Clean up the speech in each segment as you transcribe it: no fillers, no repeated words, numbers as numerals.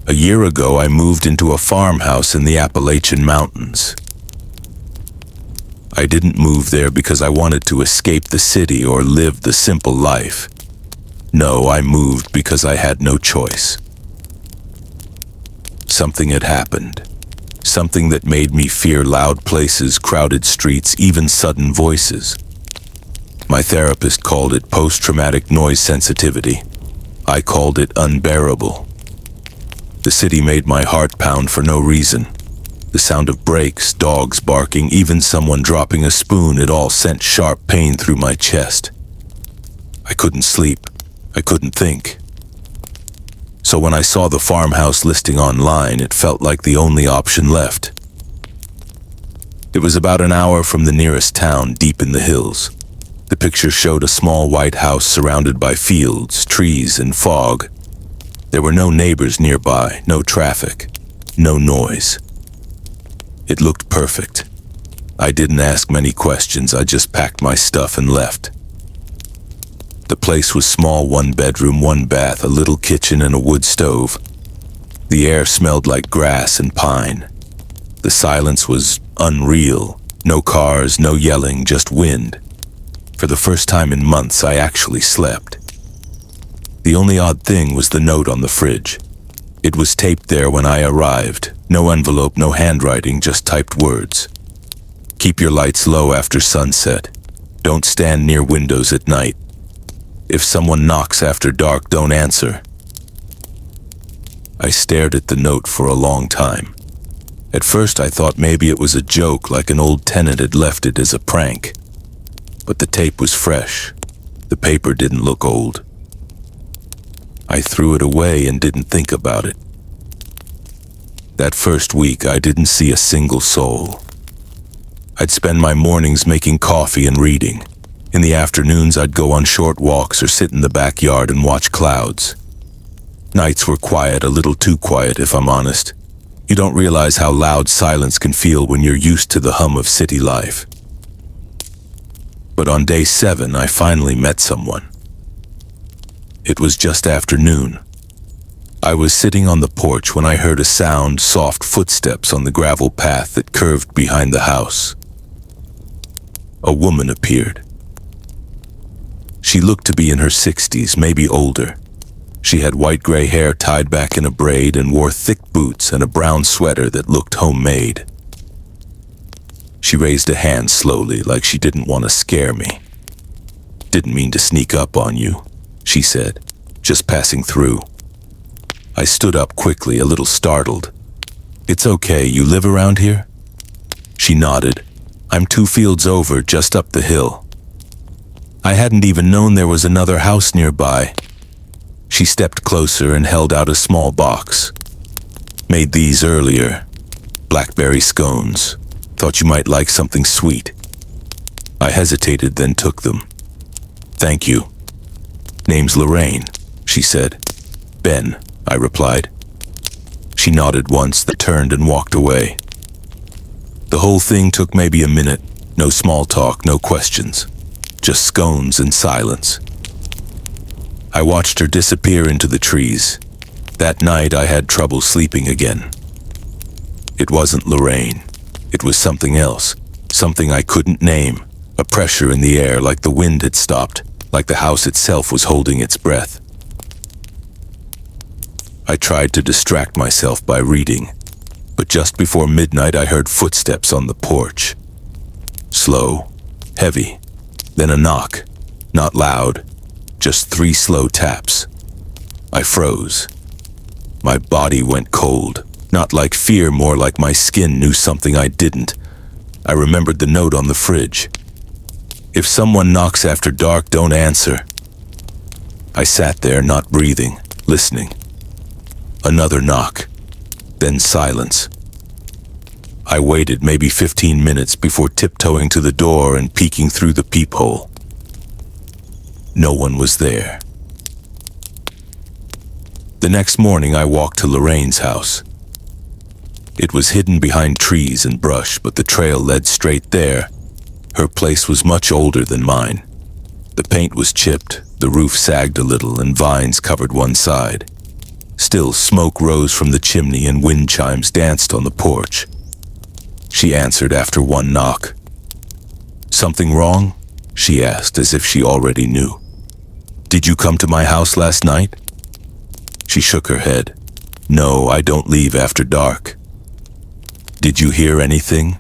A year ago, I moved into a farmhouse in the Appalachian Mountains. I didn't move there because I wanted to escape the city or live the simple life. No, I moved because I had no choice. Something had happened. Something that made me fear loud places, crowded streets, even sudden voices. My therapist called it post-traumatic noise sensitivity. I called it unbearable. The city made my heart pound for no reason. The sound of brakes, dogs barking, even someone dropping a spoon, it all sent sharp pain through my chest. I couldn't sleep. I couldn't think. So when I saw the farmhouse listing online, it felt like the only option left. It was about an hour from the nearest town, deep in the hills. The picture showed a small white house surrounded by fields, trees, and fog. There were no neighbors nearby, no traffic, no noise. It looked perfect. I didn't ask many questions, I just packed my stuff and left. The place was small, 1 bedroom, 1 bath, a little kitchen and a wood stove. The air smelled like grass and pine. The silence was unreal. No cars, no yelling, just wind. For the first time in months, I actually slept. The only odd thing was the note on the fridge. It was taped there when I arrived. No envelope, no handwriting, just typed words. Keep your lights low after sunset. Don't stand near windows at night. If someone knocks after dark, don't answer. I stared at the note for a long time. At first I thought maybe it was a joke, like an old tenant had left it as a prank. But the tape was fresh. The paper didn't look old. I threw it away and didn't think about it. That first week, I didn't see a single soul. I'd spend my mornings making coffee and reading. In the afternoons, I'd go on short walks or sit in the backyard and watch clouds. Nights were quiet, a little too quiet if I'm honest. You don't realize how loud silence can feel when you're used to the hum of city life. But on day 7, I finally met someone. It was just after noon. I was sitting on the porch when I heard a sound, soft footsteps on the gravel path that curved behind the house. A woman appeared. She looked to be in her 60s, maybe older. She had white-gray hair tied back in a braid and wore thick boots and a brown sweater that looked homemade. She raised a hand slowly, like she didn't want to scare me. "Didn't mean to sneak up on you," she said, "just passing through." I stood up quickly, a little startled. "It's okay, you live around here?" She nodded. "I'm 2 fields over, just up the hill." I hadn't even known there was another house nearby. She stepped closer and held out a small box. "Made these earlier. Blackberry scones. Thought you might like something sweet." I hesitated, then took them. "Thank you." "Name's Lorraine," she said. "Ben," I replied. She nodded once, then turned and walked away. The whole thing took maybe a minute. No small talk, no questions. Just scones and silence. I watched her disappear into the trees. That night I had trouble sleeping again. It wasn't Lorraine. It was something else. Something I couldn't name. A pressure in the air, like the wind had stopped, like the house itself was holding its breath. I tried to distract myself by reading, but just before midnight I heard footsteps on the porch. Slow, heavy, then a knock. Not loud, just 3 slow taps. I froze. My body went cold, not like fear, more like my skin knew something I didn't. I remembered the note on the fridge. "If someone knocks after dark, don't answer." I sat there, not breathing, listening. Another knock, then silence. I waited maybe 15 minutes before tiptoeing to the door and peeking through the peephole. No one was there. The next morning I walked to Lorraine's house. It was hidden behind trees and brush, but the trail led straight there. Her place was much older than mine. The paint was chipped, the roof sagged a little, and vines covered one side. Still, smoke rose from the chimney and wind chimes danced on the porch. She answered after one knock. "Something wrong?" she asked, as if she already knew. "Did you come to my house last night?" She shook her head. "No, I don't leave after dark." "Did you hear anything?"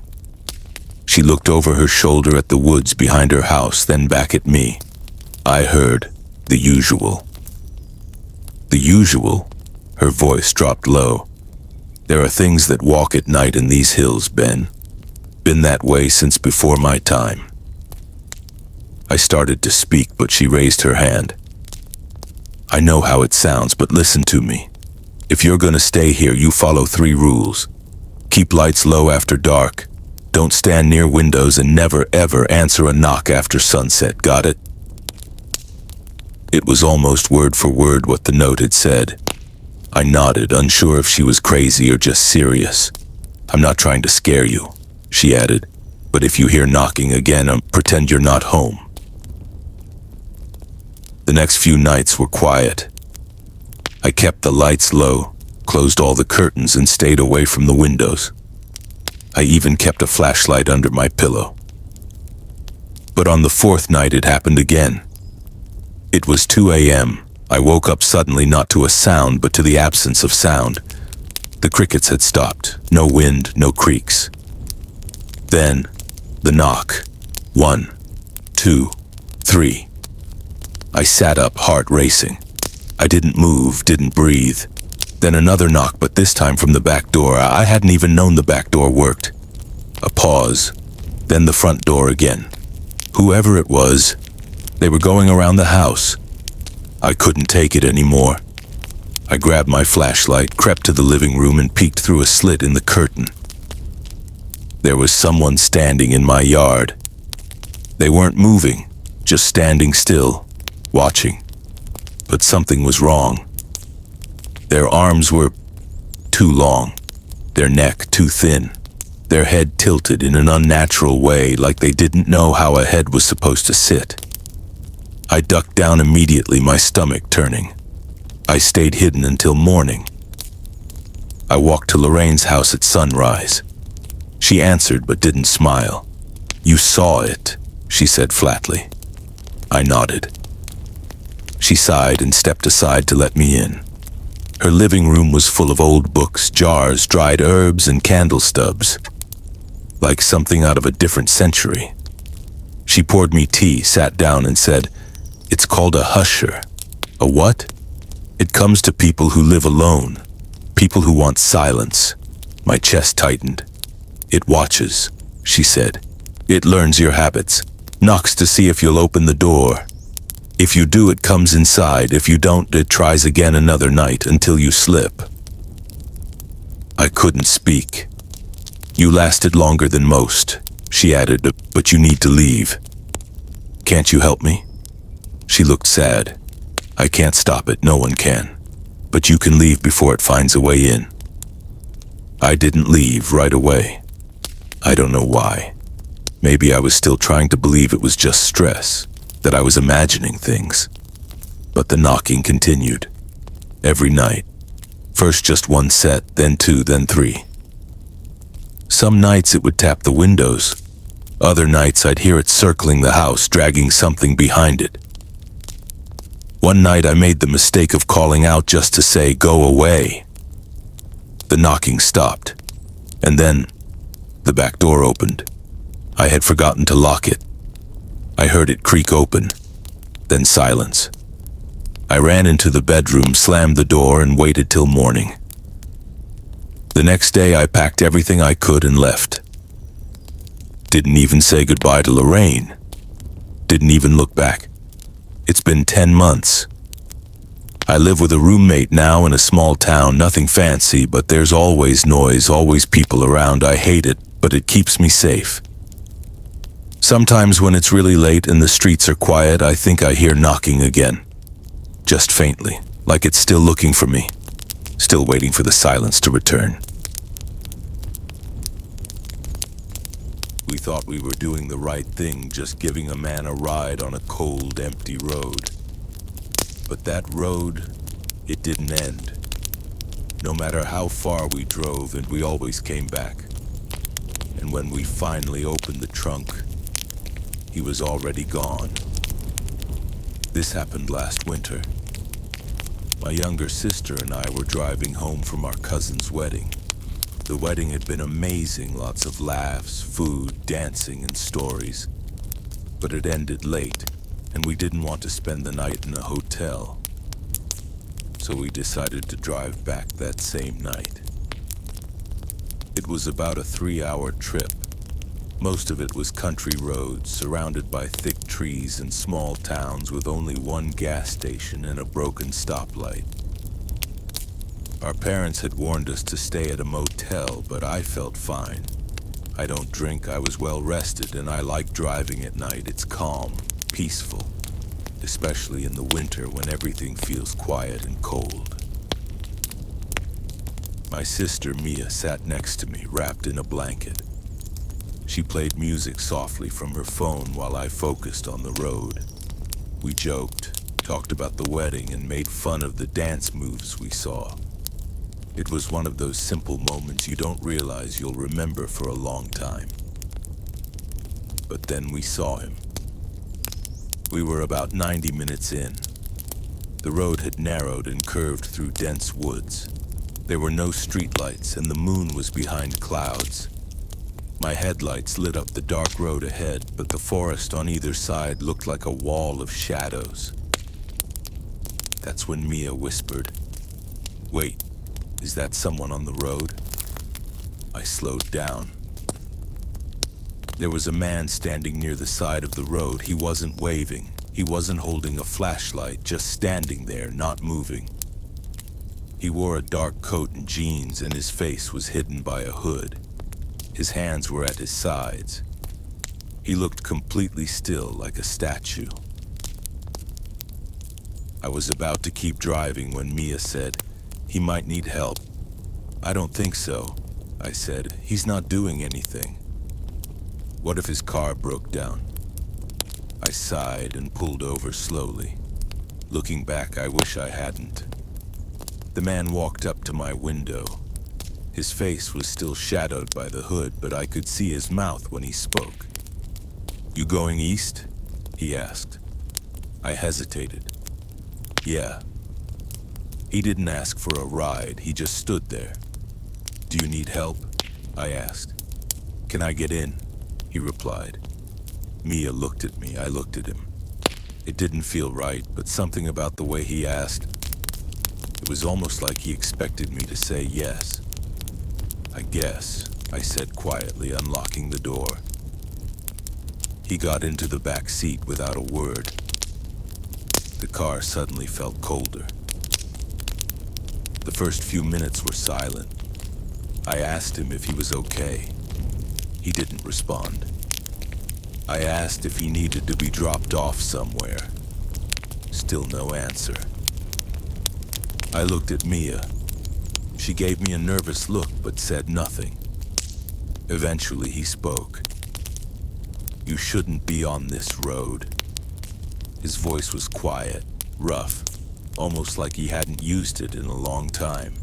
She looked over her shoulder at the woods behind her house, then back at me. "I heard the usual." "The usual?" Her voice dropped low. "There are things that walk at night in these hills, Ben. Been that way since before my time." I started to speak, but she raised her hand. "I know how it sounds, but listen to me. If you're gonna stay here, you follow 3 rules. Keep lights low after dark. Don't stand near windows, and never ever answer a knock after sunset, got it?" It was almost word for word what the note had said. I nodded, unsure if she was crazy or just serious. "I'm not trying to scare you," she added, "but if you hear knocking again, pretend you're not home." The next few nights were quiet. I kept the lights low, closed all the curtains, and stayed away from the windows. I even kept a flashlight under my pillow. But on the 4th night it happened again. It was 2 a.m. I woke up suddenly, not to a sound, but to the absence of sound. The crickets had stopped. No wind, no creaks. Then, the knock. 1, 2, 3. I sat up, heart racing. I didn't move, didn't breathe. Then another knock, but this time from the back door. I hadn't even known the back door worked. A pause, then the front door again. Whoever it was, they were going around the house. I couldn't take it anymore. I grabbed my flashlight, crept to the living room, and peeked through a slit in the curtain. There was someone standing in my yard. They weren't moving, just standing still, watching. But something was wrong. Their arms were too long, their neck too thin, their head tilted in an unnatural way, like they didn't know how a head was supposed to sit. I ducked down immediately, my stomach turning. I stayed hidden until morning. I walked to Lorraine's house at sunrise. She answered but didn't smile. "You saw it," she said flatly. I nodded. She sighed and stepped aside to let me in. Her living room was full of old books, jars, dried herbs, and candle stubs, like something out of a different century. She poured me tea, sat down, and said, "It's called a husher." "A what?" "It comes to people who live alone, people who want silence." My chest tightened. "It watches," she said. "It learns your habits, knocks to see if you'll open the door. If you do, it comes inside. If you don't, it tries again another night until you slip." I couldn't speak. "You lasted longer than most," she added, "but you need to leave. Can't you help me?" She looked sad. "I can't stop it, no one can. But you can leave before it finds a way in." I didn't leave right away. I don't know why. Maybe I was still trying to believe it was just stress, that I was imagining things. But the knocking continued. Every night. First just 1 set, then 2, then 3. Some nights it would tap the windows. Other nights I'd hear it circling the house, dragging something behind it. One night I made the mistake of calling out just to say, "Go away." The knocking stopped, and then the back door opened. I had forgotten to lock it. I heard it creak open, then silence. I ran into the bedroom, slammed the door, and waited till morning. The next day I packed everything I could and left. Didn't even say goodbye to Lorraine. Didn't even look back. It's been 10 months. I live with a roommate now in a small town, nothing fancy, but there's always noise, always people around. I hate it, but it keeps me safe. Sometimes when it's really late and the streets are quiet, I think I hear knocking again. Just faintly, like it's still looking for me, still waiting for the silence to return. We thought we were doing the right thing, just giving a man a ride on a cold, empty road. But that road, it didn't end. No matter how far we drove, and we always came back. And when we finally opened the trunk, he was already gone. This happened last winter. My younger sister and I were driving home from our cousin's wedding. The wedding had been amazing, lots of laughs, food, dancing, and stories. But it ended late, and we didn't want to spend the night in a hotel. So we decided to drive back that same night. It was about a 3-hour trip. Most of it was country roads, surrounded by thick trees and small towns with only one gas station and a broken stoplight. Our parents had warned us to stay at a motel, but I felt fine. I don't drink, I was well rested, and I like driving at night. It's calm, peaceful, especially in the winter when everything feels quiet and cold. My sister Mia sat next to me, wrapped in a blanket. She played music softly from her phone while I focused on the road. We joked, talked about the wedding, and made fun of the dance moves we saw. It was one of those simple moments you don't realize you'll remember for a long time. But then we saw him. We were about 90 minutes in. The road had narrowed and curved through dense woods. There were no streetlights, and the moon was behind clouds. My headlights lit up the dark road ahead, but the forest on either side looked like a wall of shadows. That's when Mia whispered, "Wait, is that someone on the road?" I slowed down. There was a man standing near the side of the road. He wasn't waving. He wasn't holding a flashlight, just standing there, not moving. He wore a dark coat and jeans, and his face was hidden by a hood. His hands were at his sides. He looked completely still, like a statue. I was about to keep driving when Mia said, "He might need help." "I don't think so," I said. "He's not doing anything." "What if his car broke down?" I sighed and pulled over slowly. Looking back, I wish I hadn't. The man walked up to my window. His face was still shadowed by the hood, but I could see his mouth when he spoke. "You going east?" he asked. I hesitated. "Yeah." He didn't ask for a ride, he just stood there. "Do you need help?" I asked. "Can I get in?" he replied. Mia looked at me, I looked at him. It didn't feel right, but something about the way he asked, it was almost like he expected me to say yes. "I guess," I said quietly, unlocking the door. He got into the back seat without a word. The car suddenly felt colder. The first few minutes were silent. I asked him if he was okay. He didn't respond. I asked if he needed to be dropped off somewhere. Still no answer. I looked at Mia. She gave me a nervous look but said nothing. Eventually he spoke. "You shouldn't be on this road." His voice was quiet, rough, almost like he hadn't used it in a long time.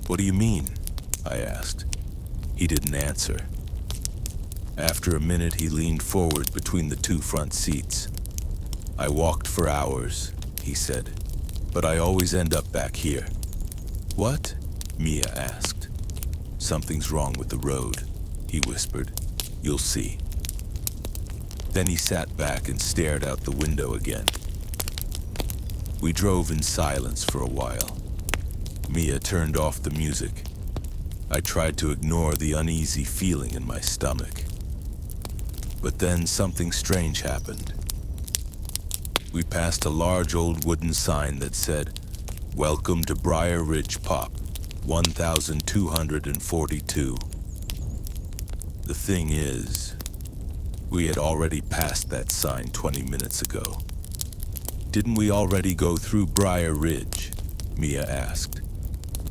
"What do you mean?" I asked. He didn't answer. After a minute, he leaned forward between the two front seats. "I walked for hours," he said, "but I always end up back here." "What?" Mia asked. "Something's wrong with the road," he whispered. "You'll see." Then he sat back and stared out the window again. We drove in silence for a while. Mia turned off the music. I tried to ignore the uneasy feeling in my stomach. But then something strange happened. We passed a large old wooden sign that said, "Welcome to Briar Ridge Pop, 1242. The thing is, we had already passed that sign 20 minutes ago. "Didn't we already go through Briar Ridge?" Mia asked.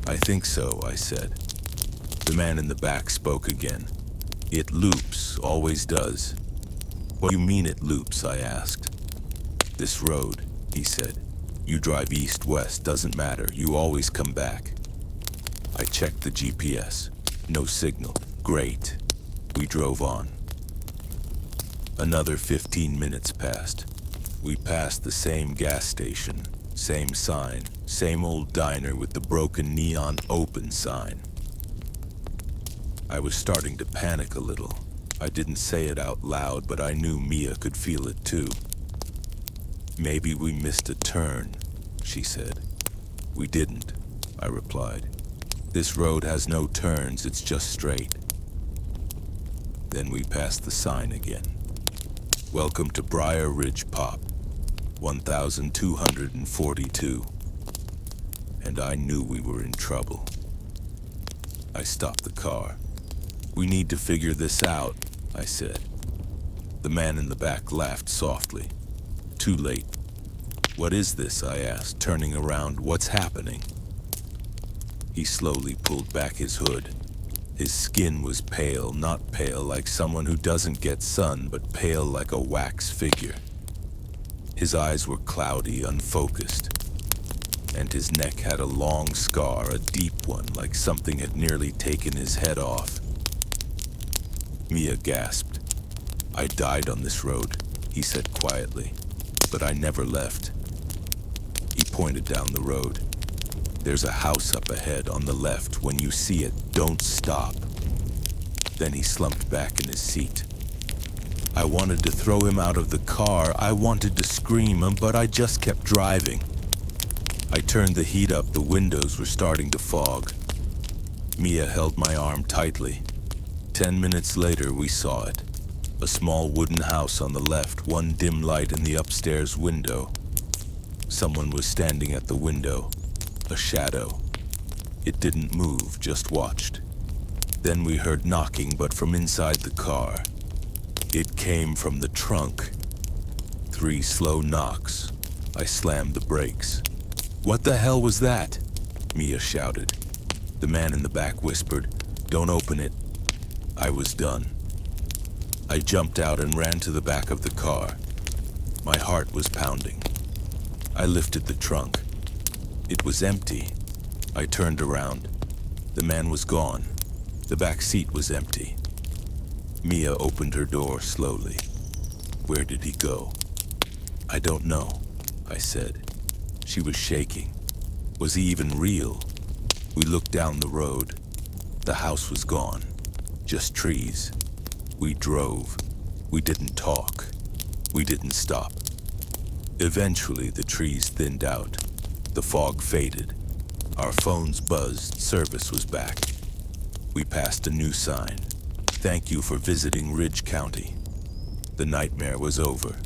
"I think so," I said. The man in the back spoke again. "It loops, always does." "What do you mean it loops?" I asked. "This road," he said. "You drive east, west, doesn't matter. You always come back." checked the GPS. No signal. Great. We drove on. Another 15 minutes passed. We passed the same gas station, same sign, same old diner with the broken neon open sign. I was starting to panic a little. I didn't say it out loud, but I knew Mia could feel it too. Maybe we missed a turn, she said. We didn't, I replied. This road has no turns, it's just straight. Then we passed the sign again. Welcome to Briar Ridge Pop, 1242. And I knew we were in trouble. I stopped the car. We need to figure this out, I said. The man in the back laughed softly. Too late. What is this? I asked, turning around. What's happening? He slowly pulled back his hood. His skin was pale, not pale like someone who doesn't get sun, but pale like a wax figure. His eyes were cloudy, unfocused, and his neck had a long scar, a deep one, like something had nearly taken his head off. Mia gasped. I died on this road, he said quietly, but I never left. He pointed down the road. There's a house up ahead on the left. When you see it, don't stop. Then he slumped back in his seat. I wanted to throw him out of the car. I wanted to scream, but I just kept driving. I turned the heat up. The windows were starting to fog. Mia held my arm tightly. 10 minutes later, we saw it. A small wooden house on the left, one dim light in the upstairs window. Someone was standing at the window. A shadow. It didn't move, just watched. Then we heard knocking, but from inside the car. It came from the trunk. 3 slow knocks. I slammed the brakes. What the hell was that? Mia shouted. The man in the back whispered, Don't open it. I was done. I jumped out and ran to the back of the car. My heart was pounding. I lifted the trunk. It was empty. I turned around. The man was gone. The back seat was empty. Mia opened her door slowly. Where did he go? I don't know, I said. She was shaking. Was he even real? We looked down the road. The house was gone. Just trees. We drove. We didn't talk. We didn't stop. Eventually, the trees thinned out. The fog faded. Our phones buzzed. Service was back. We passed a new sign. Thank you for visiting Ridge County. The nightmare was over.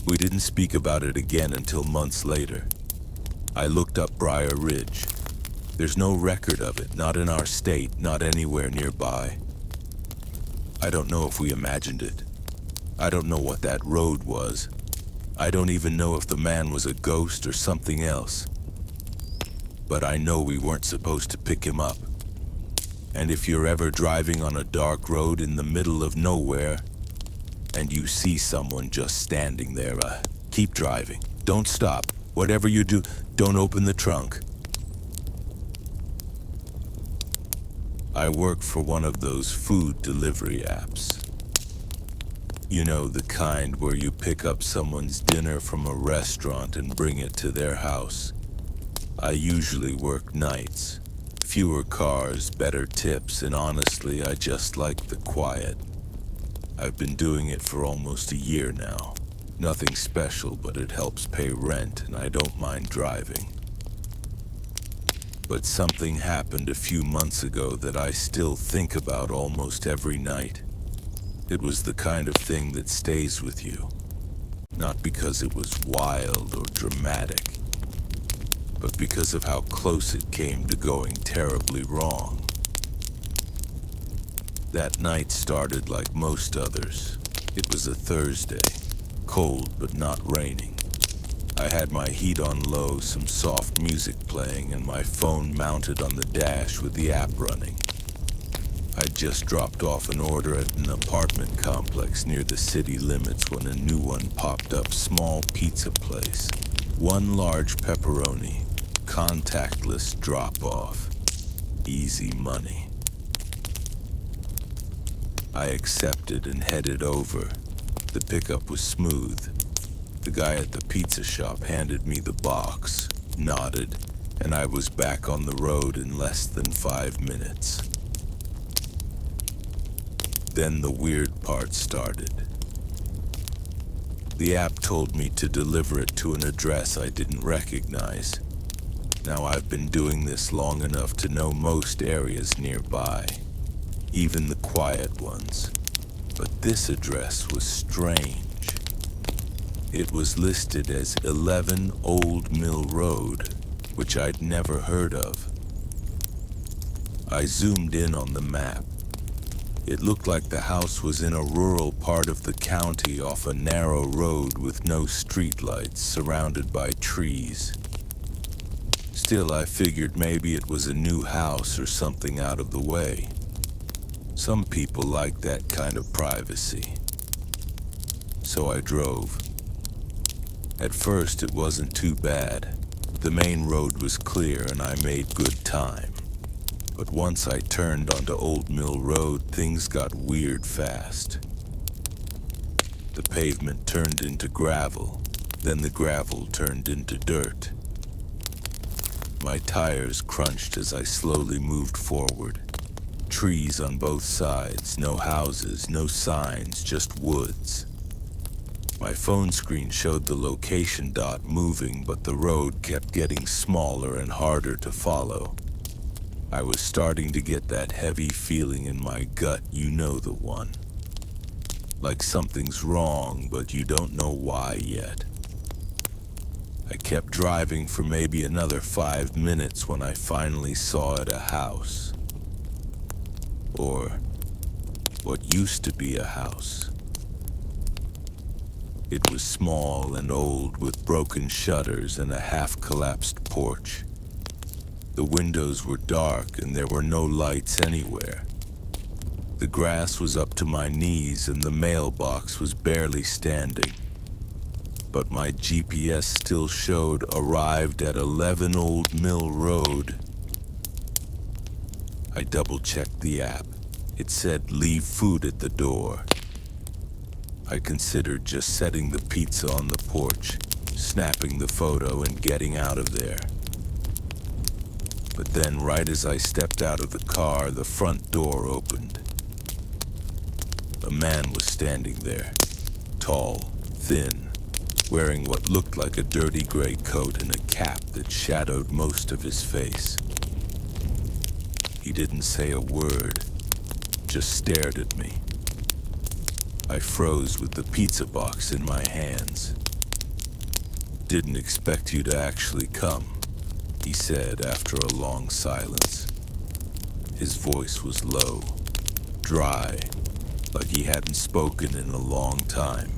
We didn't speak about it again until months later. I looked up Briar Ridge. There's no record of it, not in our state, not anywhere nearby. I don't know if we imagined it. I don't know what that road was. I don't even know if the man was a ghost or something else. But I know we weren't supposed to pick him up. And if you're ever driving on a dark road in the middle of nowhere, and you see someone just standing there, keep driving. Don't stop. Whatever you do, don't open the trunk. I work for one of those food delivery apps. You know, the kind where you pick up someone's dinner from a restaurant and bring it to their house. I usually work nights. Fewer cars, better tips, and honestly, I just like the quiet. I've been doing it for almost a year now. Nothing special, but it helps pay rent, and I don't mind driving. But something happened a few months ago that I still think about almost every night. It was the kind of thing that stays with you. Not because it was wild or dramatic, but because of how close it came to going terribly wrong. That night started like most others. It was a Thursday, cold but not raining. I had my heat on low, some soft music playing, and my phone mounted on the dash with the app running. I'd just dropped off an order at an apartment complex near the city limits when a new one popped up. Small pizza place. 1 large pepperoni. Contactless drop-off. Easy money. I accepted and headed over. The pickup was smooth. The guy at the pizza shop handed me the box, nodded, and I was back on the road in less than 5 minutes. Then the weird part started. The app told me to deliver it to an address I didn't recognize. Now I've been doing this long enough to know most areas nearby, even the quiet ones. But this address was strange. It was listed as 11 Old Mill Road, which I'd never heard of. I zoomed in on the map. It looked like the house was in a rural part of the county off a narrow road with no streetlights, surrounded by trees. Still, I figured maybe it was a new house or something out of the way. Some people like that kind of privacy. So I drove. At first, it wasn't too bad. The main road was clear and I made good time. But once I turned onto Old Mill Road, things got weird fast. The pavement turned into gravel, then the gravel turned into dirt. My tires crunched as I slowly moved forward. Trees on both sides, no houses, no signs, just woods. My phone screen showed the location dot moving, but the road kept getting smaller and harder to follow. I was starting to get that heavy feeling in my gut, you know the one. Like something's wrong, but you don't know why yet. I kept driving for maybe another 5 minutes when I finally saw it a house. Or what used to be a house. It was small and old with broken shutters and a half-collapsed porch. The windows were dark and there were no lights anywhere. The grass was up to my knees and the mailbox was barely standing. But my GPS still showed arrived at 11 Old Mill Road. I double-checked the app. It said leave food at the door. I considered just setting the pizza on the porch, snapping the photo and getting out of there. But then, right as I stepped out of the car, the front door opened. A man was standing there, tall, thin, wearing what looked like a dirty gray coat and a cap that shadowed most of his face. He didn't say a word, just stared at me. I froze with the pizza box in my hands. "Didn't expect you to actually come," he said after a long silence. His voice was low, dry, like he hadn't spoken in a long time.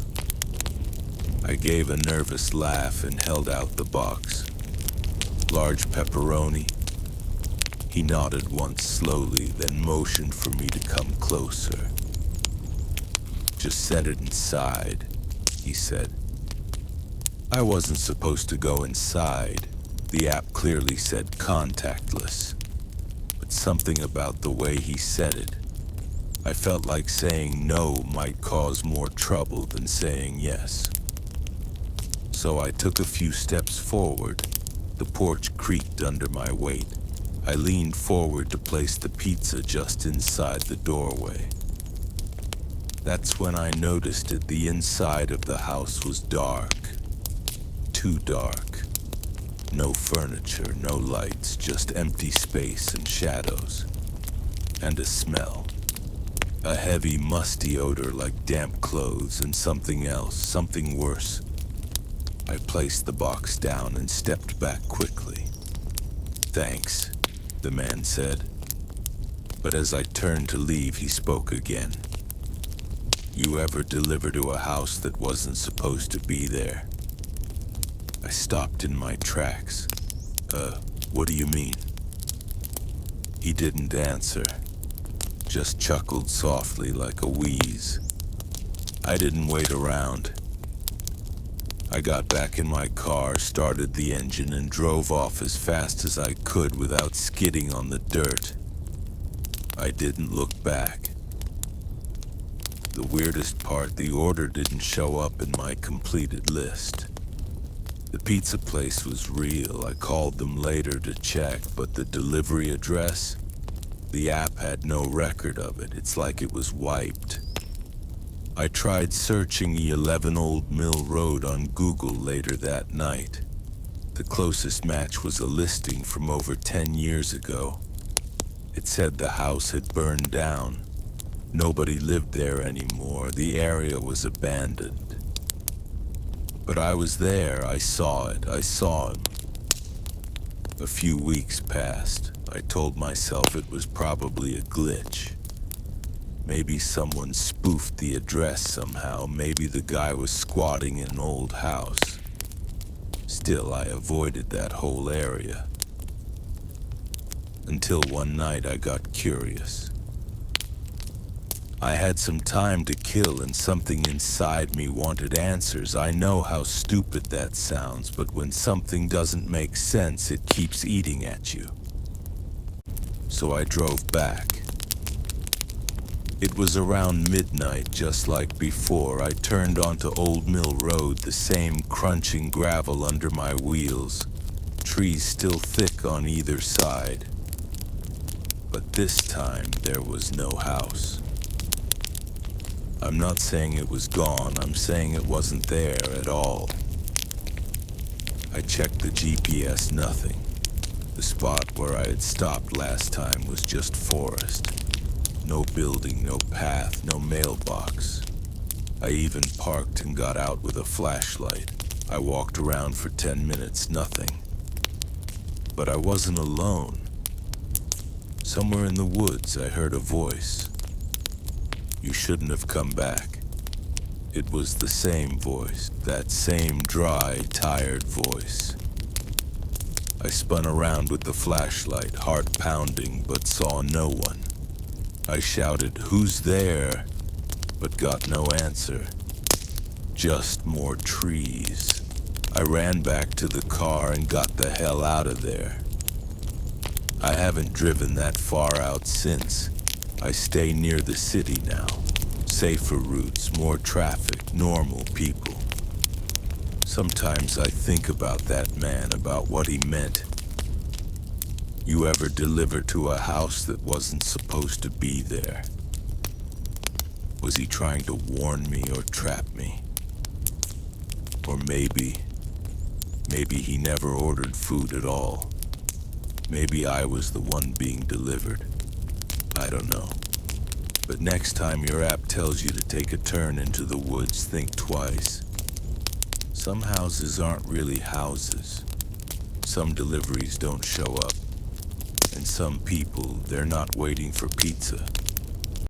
I gave a nervous laugh and held out the box. "Large pepperoni?" He nodded once slowly, then motioned for me to come closer. "Just set it inside," he said. I wasn't supposed to go inside. The app clearly said contactless. But something about the way he said it, I felt like saying no might cause more trouble than saying yes. So I took a few steps forward. The porch creaked under my weight. I leaned forward to place the pizza just inside the doorway. That's when I noticed that the inside of the house was dark. Too dark. No furniture, no lights, just empty space and shadows. And a smell. A heavy, musty odor like damp clothes and something else, something worse. I placed the box down and stepped back quickly. "Thanks," the man said. But as I turned to leave, he spoke again. "You ever deliver to a house that wasn't supposed to be there?" I stopped in my tracks. What do you mean?" He didn't answer, just chuckled softly like a wheeze. I didn't wait around. I got back in my car, started the engine, and drove off as fast as I could without skidding on the dirt. I didn't look back. The weirdest part, the order didn't show up in my completed list. The pizza place was real. I called them later to check, but the delivery address, the app had no record of it. It's like it was wiped. I tried searching E11 Old Mill Road on Google later that night. The closest match was a listing from over 10 years ago. It said the house had burned down. Nobody lived there anymore. The area was abandoned. But I was there. I saw it. I saw him. A few weeks passed. I told myself it was probably a glitch. Maybe someone spoofed the address somehow. Maybe the guy was squatting in an old house. Still, I avoided that whole area. Until one night I got curious. I had some time to kill and something inside me wanted answers. I know how stupid that sounds, but when something doesn't make sense, it keeps eating at you. So I drove back. It was around midnight, just like before. I turned onto Old Mill Road, the same crunching gravel under my wheels, trees still thick on either side. But this time, there was no house. I'm not saying it was gone, I'm saying it wasn't there at all. I checked the GPS, nothing. The spot where I had stopped last time was just forest. No building, no path, no mailbox. I even parked and got out with a flashlight. I walked around for 10 minutes, nothing. But I wasn't alone. Somewhere in the woods, I heard a voice. You shouldn't have come back. It was the same voice, that same dry, tired voice. I spun around with the flashlight, heart pounding, but saw no one. I shouted, "Who's there?" but got no answer. Just more trees. I ran back to the car and got the hell out of there. I haven't driven that far out since. I stay near the city now. Safer routes, more traffic, normal people. Sometimes I think about that man, about what he meant. You ever deliver to a house that wasn't supposed to be there? Was he trying to warn me or trap me? Or maybe he never ordered food at all. Maybe I was the one being delivered. I don't know. But next time your app tells you to take a turn into the woods, think twice. Some houses aren't really houses. Some deliveries don't show up. And some people, they're not waiting for pizza.